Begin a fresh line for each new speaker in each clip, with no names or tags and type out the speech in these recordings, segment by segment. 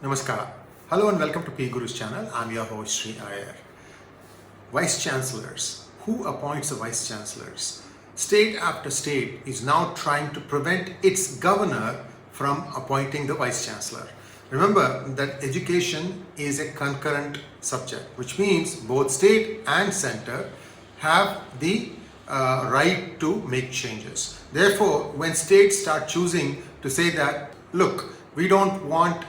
Namaskar. Hello and welcome to PGurus channel. I'm your host Sree Iyer. Vice Chancellors. Who appoints the Vice Chancellors? State after state is now trying to prevent its governor from appointing the Vice Chancellor. Remember that education is a concurrent subject, which means both state and center have the right to make changes. Therefore, when states start choosing to say that, look, we don't want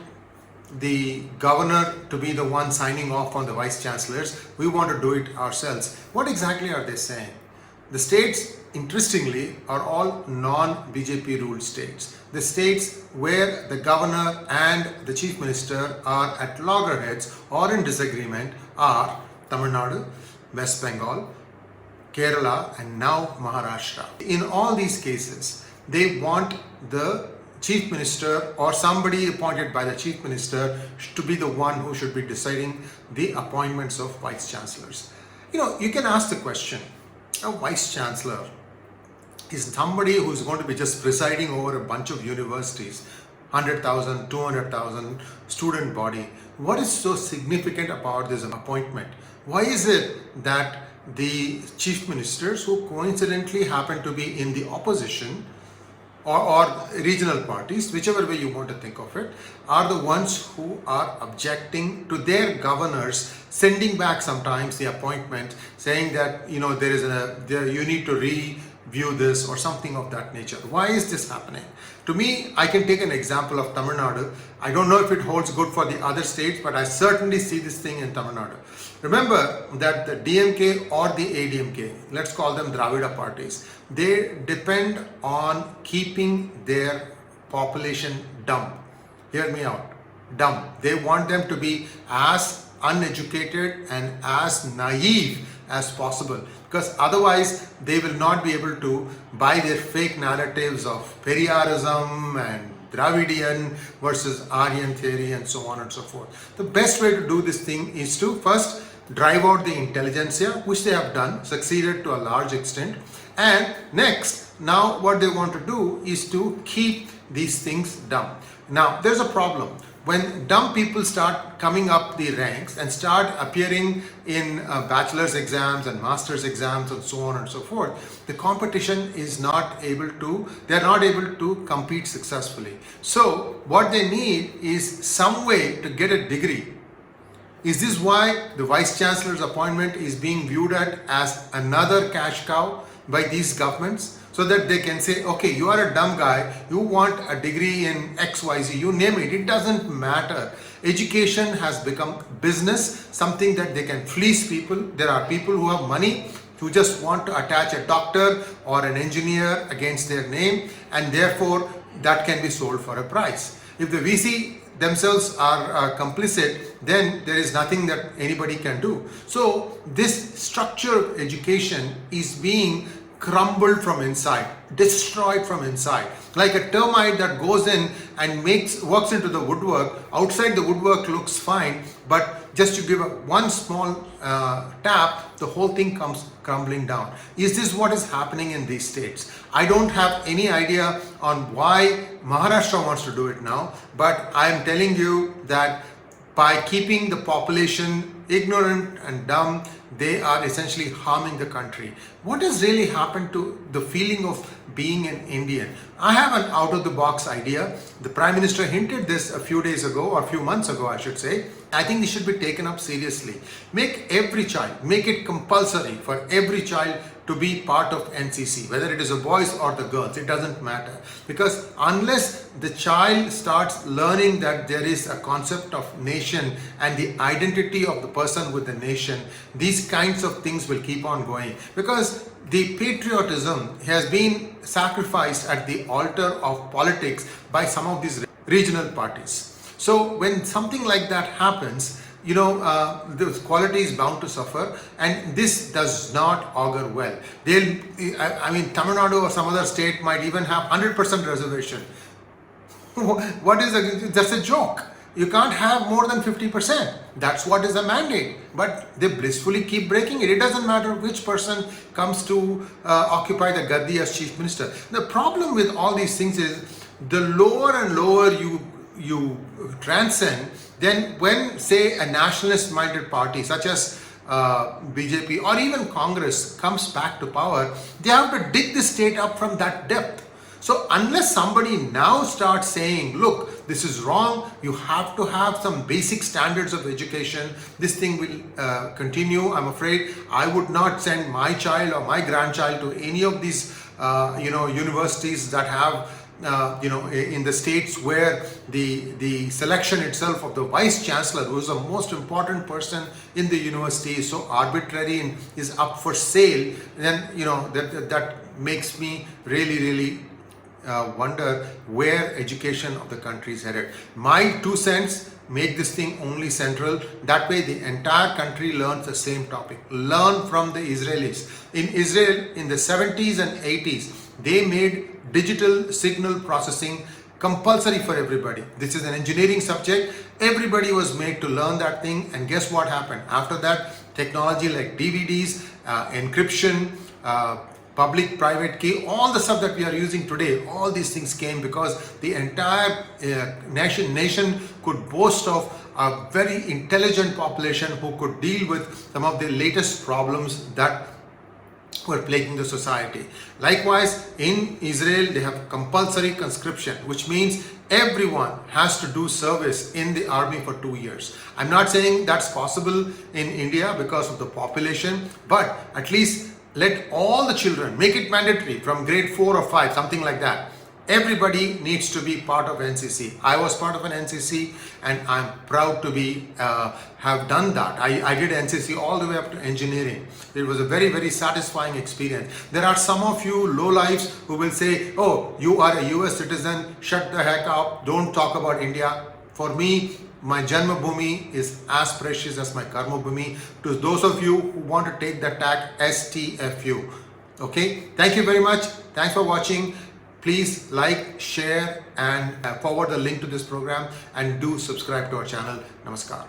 the governor to be the one signing off on the vice chancellors, we want to do it ourselves. What exactly are they saying? The states, interestingly, are all non-BJP ruled states. The states where the governor and the chief minister are at loggerheads or in disagreement are Tamil Nadu, West Bengal, Kerala, and now Maharashtra. In all these cases, they want the chief minister or somebody appointed by the chief minister to be the one who should be deciding the appointments of vice chancellors. You can ask the question, a vice chancellor is somebody who is going to be just presiding over a bunch of universities, 100,000, 200,000 student body. What is so significant about this appointment? Why is it that the chief ministers, who coincidentally happen to be in the opposition, or regional parties, whichever way you want to think of it, are the ones who are objecting to their governors sending back sometimes the appointment, saying that you need to review this or something of that nature. Why is this happening? To me, I can take an example of Tamil Nadu. I don't know if it holds good for the other states, but I certainly see this thing in Tamil Nadu. Remember that the DMK or the ADMK, let's call them Dravida parties, they depend on keeping their population dumb. Hear me out, dumb. They want them to be as uneducated and as naive as possible, because otherwise they will not be able to buy their fake narratives of Periyaarism and Dravidian versus Aryan theory and so on and so forth. The best way to do this thing is to first drive out the intelligentsia, which they have done, succeeded to a large extent, and next, now what they want to do is to keep these things dumb. Now, there's a problem. When dumb people start coming up the ranks and start appearing in bachelor's exams and master's exams and so on and so forth, the competition is not able to, they're not able to compete successfully. So what they need is some way to get a degree. Is this why the vice chancellor's appointment is being viewed at as another cash cow by these governments? So that they can say, okay, you are a dumb guy, you want a degree in XYZ, you name it, it doesn't matter. Education has become business, something that they can fleece people. There are people who have money who just want to attach a doctor or an engineer against their name, and therefore that can be sold for a price. If the VC themselves are complicit, then there is nothing that anybody can do. So this structure of education is being crumbled from inside, destroyed from inside. Like a termite that goes in and works into the woodwork. Outside the woodwork looks fine, but just to give one small tap, the whole thing comes crumbling down. Is this what is happening in these states? I don't have any idea on why Maharashtra wants to do it now, but I am telling you that by keeping the population ignorant and dumb, they are essentially harming the country. What has really happened to the feeling of being an Indian? I have an out-of-the-box idea. The Prime Minister hinted this a few days ago, or a few months ago, I should say. I think this should be taken up seriously. Make every child, make it compulsory for every child to be part of NCC, whether it is the boys or the girls, it doesn't matter. Because unless the child starts learning that there is a concept of nation and the identity of the person with the nation, these kinds of things will keep on going. Because the patriotism has been sacrificed at the altar of politics by some of these regional parties. So when something like that happens, the quality is bound to suffer, and this does not augur well. Tamil Nadu or some other state might even have 100% reservation. What is that's a joke. You can't have more than 50%. That's what is the mandate. But they blissfully keep breaking it. It doesn't matter which person comes to occupy the gaddi as Chief Minister. The problem with all these things is the lower and lower you transcend, then when, say, a nationalist-minded party such as BJP or even Congress comes back to power, they have to dig the state up from that depth. So unless somebody now starts saying, look, this is wrong, you have to have some basic standards of education, this thing will continue. I'm afraid I would not send my child or my grandchild to any of these universities that have in the states where the selection itself of the Vice Chancellor, who is the most important person in the university, is so arbitrary and is up for sale. Then that makes me really wonder where education of the country is headed. My 2 cents: make this thing only central. That way the entire country learns the same topic. Learn from the Israelis. In Israel, in the 70s and 80s, they made digital signal processing compulsory for everybody. This is an engineering subject. Everybody was made to learn that thing, and guess what happened? After that, technology like DVDs, encryption, public-private key, all the stuff that we are using today, all these things came because the entire nation could boast of a very intelligent population who could deal with some of the latest problems that were plaguing the society. Likewise, in Israel, they have compulsory conscription, which means everyone has to do service in the army for 2 years. I'm not saying that's possible in India because of the population, but at least let all the children, make it mandatory from grade 4 or 5, something like that. Everybody needs to be part of NCC. I was part of an NCC and I'm proud to be have done that. I did NCC all the way up to engineering. It was a very satisfying experience. There are some of you lowlifes who will say, oh, you are a US citizen, shut the heck up, don't talk about India. For me, my Janma Bhumi is as precious as my Karma Bhumi. To those of you who want to take the tag STFU. Okay, thank you very much. Thanks for watching. Please like, share and forward the link to this program, and do subscribe to our channel. Namaskar.